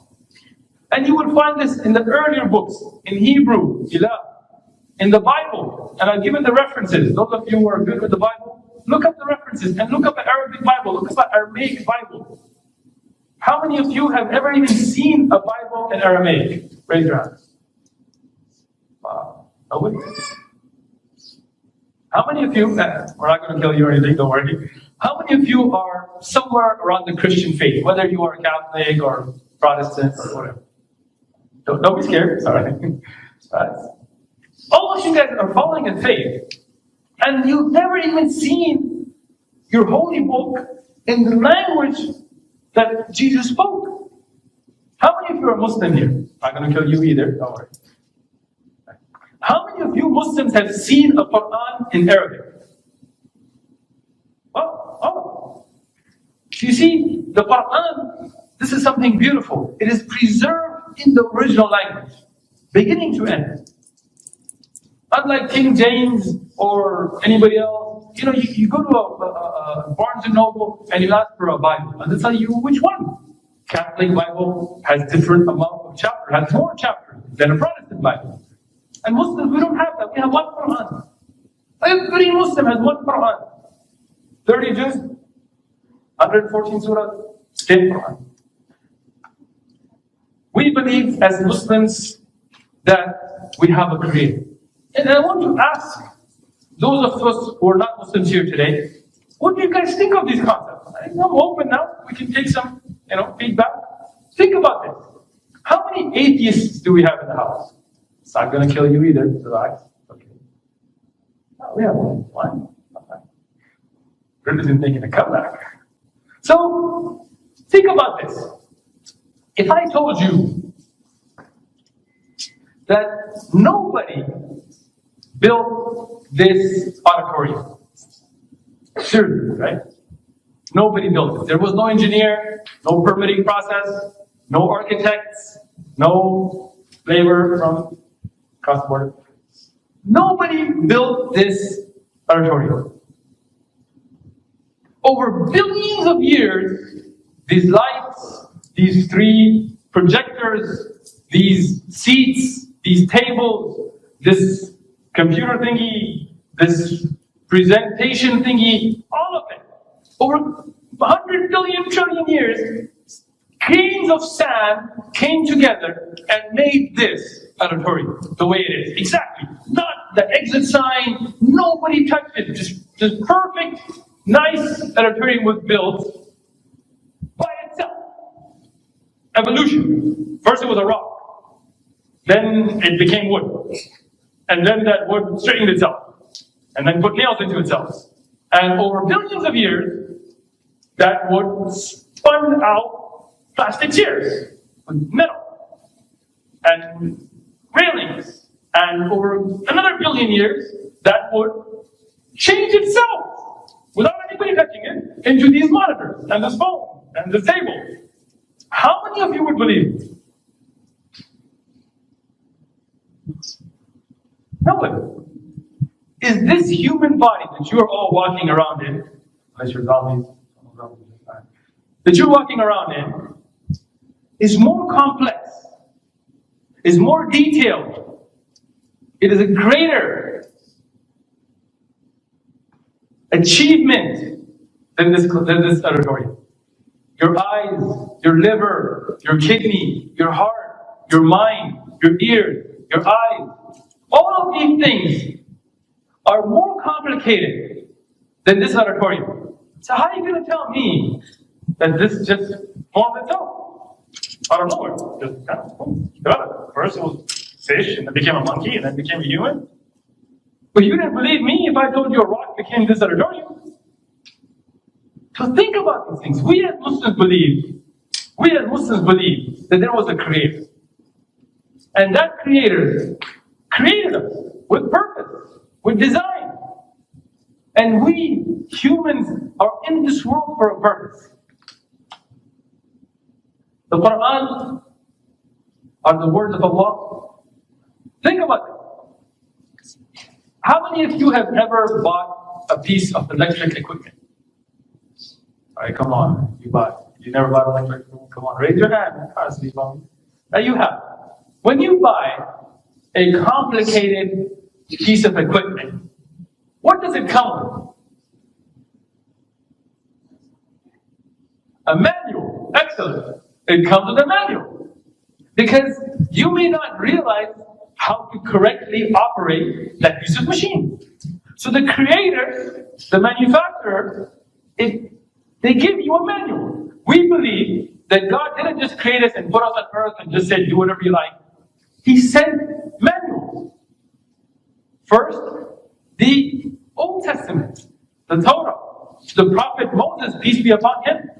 And you will find this in the earlier books, in Hebrew, Ilah, in the Bible. And I've given the references. Those of you who are good with the Bible, look up the references and look up the Arabic Bible, look up the Aramaic Bible. How many of you have ever even seen a Bible in Aramaic? Raise your hands. Wow. Nobody? How many of you, we're not going to kill you or anything, don't worry. How many of you are somewhere around the Christian faith, whether you are Catholic or Protestant or whatever? Don't be scared, it's all right. All of you guys are following in faith, and you've never even seen your holy book in the language that Jesus spoke. How many of you are Muslim here? I'm not going to kill you either, don't worry. How many of you Muslims have seen a Quran in Arabic? Oh. So you see, the Quran, this is something beautiful. It is preserved in the original language, beginning to end. Unlike King James or anybody else, you go to a Barnes and Noble and you ask for a Bible, and they tell you which one. Catholic Bible has different amount of chapters, has more chapters than a Protestant Bible. And Muslims, we don't have that. We have one Quran. Every Muslim has one Quran. 30 juz, 114 surah, same Quran. We believe as Muslims that we have a creator. And I want to ask those of us who are not Muslims here today, what do you guys think of these concepts? I'm open now. We can take some, feedback. Think about this. How many atheists do we have in the house? It's not going to kill you either. Relax. Okay. Oh, we have one. Religion's making a comeback. So, think about this. If I told you that nobody built this auditorium, seriously, right? Nobody built it. There was no engineer, no permitting process, no architects, no labor from across the border. Nobody built this auditorium. Over billions of years, these lights, these 3 projectors, these seats, these tables, this computer thingy, this presentation thingy, all of it. Over 100 billion trillion years, grains of sand came together and made this auditorium the way it is. Exactly. Not the exit sign, nobody touched it. Just perfect, nice auditorium was built by itself. Evolution. First it was a rock. Then it became wood. And then that wood straightened itself. And then put nails into itself. And over billions of years, that wood spun out plastic chairs with metal and railings. And over another billion years, that would change itself without anybody touching it into these monitors and this phone and this table. How many of you would believe it? Nobody. Is this human body that you are all walking around in, unless you're zombies, that you're walking around in, is more complex, is more detailed. It is a greater achievement than this auditorium. Your eyes, your liver, your kidney, your heart, your mind, your ears, your eyes, all of these things are more complicated than this auditorium. So how are you going to tell me that this just formed itself out of nowhere? Just kind of developed. First it was fish, and then became a monkey, and then became a human. But you didn't believe me if I told you a rock became this auditorium. So think about these things. We as Muslims believe that there was a creator. And that creator created us with purpose, with design. And we, humans, are in this world for a purpose. The Quran are the words of Allah. Think about it. How many of you have ever bought a piece of electric equipment? All right, come on. You never bought electric equipment? Come on, raise your hand. Now you have. When you buy a complicated piece of equipment, what does it come with? A manual. Excellent. It comes with a manual. Because you may not realize how to correctly operate that piece of machine. So the creator, the manufacturer, they give you a manual. We believe that God didn't just create us and put us on earth and just said, do whatever you like. He sent manuals. First, the Old Testament, the Torah, to the prophet Moses, peace be upon him.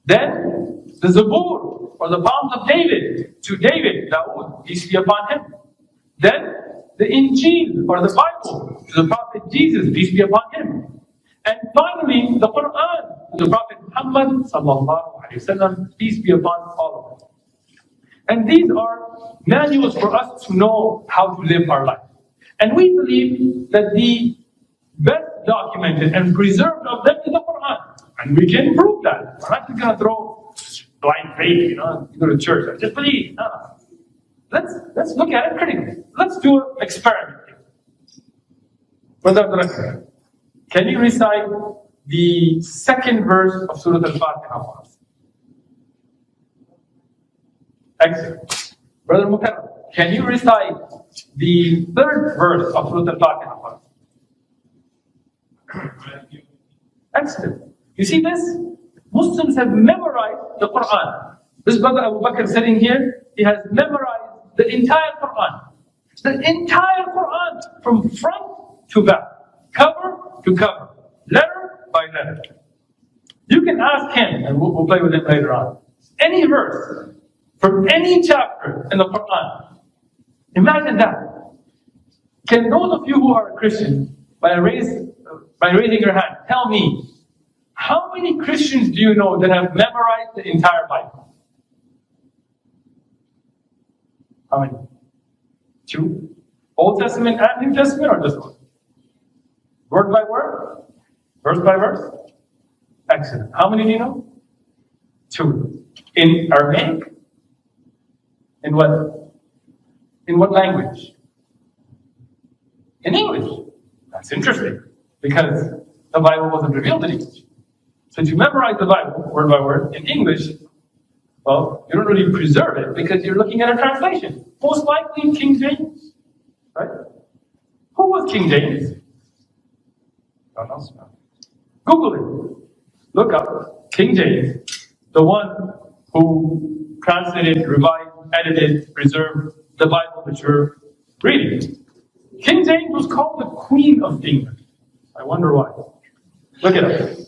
Then, the Zabur, or the Psalms of David, to David, Dawood, peace be upon him. Then, the Injil, or the Bible, to the prophet Jesus, peace be upon him. And finally, the Quran, to the prophet Muhammad, sallallahu alaihi wasallam, peace be upon all of them. And these are manuals for us to know how to live our life. And we believe that the best documented and preserved of them is the Quran. And we can prove that. We're not just going to throw blind faith, you go to church. I just believe. No. Let's look at it critically. Let's do an experiment. Brother Abdullah, can you recite the second verse of Surah Al-Fatiha for us? Excellent. Brother Mukarram, can you recite the third verse of Surah Al-Fatiha for us? Excellent. You see this? Muslims have memorized the Quran. This brother Abu Bakr sitting here, he has memorized the entire Quran. The entire Quran from front to back, cover to cover, letter by letter. You can ask him, and we'll play with him later on. Any verse from any chapter in the Quran. Imagine that. Can those of you who are Christian, by raising your hand, tell me, how many Christians do you know that have memorized the entire Bible? How many? 2? Old Testament and New Testament, or just one? Word by word? Verse by verse? Excellent. How many do you know? 2. In Aramaic? In what? In what language? In English. That's interesting, because the Bible wasn't revealed in English. So if you memorize the Bible, word by word, in English, well, you don't really preserve it because you're looking at a translation. Most likely King James, right? Who was King James? Don't know. Google it. Look up King James, the one who translated, revised, edited, preserved the Bible that you're reading. King James was called the Queen of England. I wonder why. Look it up.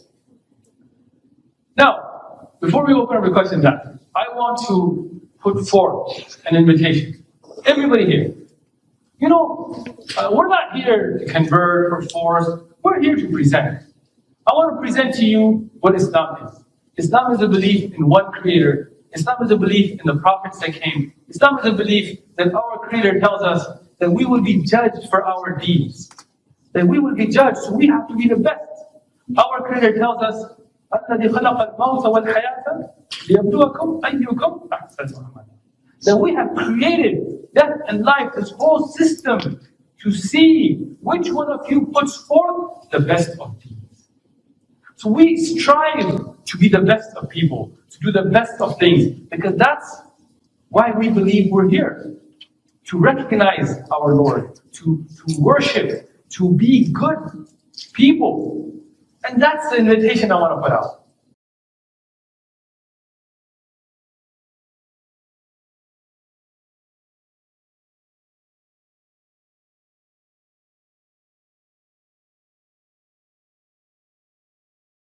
Now, before we open up the question and answers, I want to put forth an invitation. Everybody here. You know, we're not here to convert or force. We're here to present. I want to present to you what Islam is. Islam is a belief in one creator. Islam is a belief in the prophets that came. Islam is a belief that our creator tells us that we will be judged for our deeds. That we will be judged, so we have to be the best. Our creator tells us, الذي خلق الموت والحياة ليبلوكم أيكم أحسن عملا. That we have created death and life, this whole system, to see which one of you puts forth the best of deeds. So we strive to be the best of people, to do the best of things, because that's why we believe we're here. To recognize our Lord, to worship, to be good people. And that's the invitation I want to put out.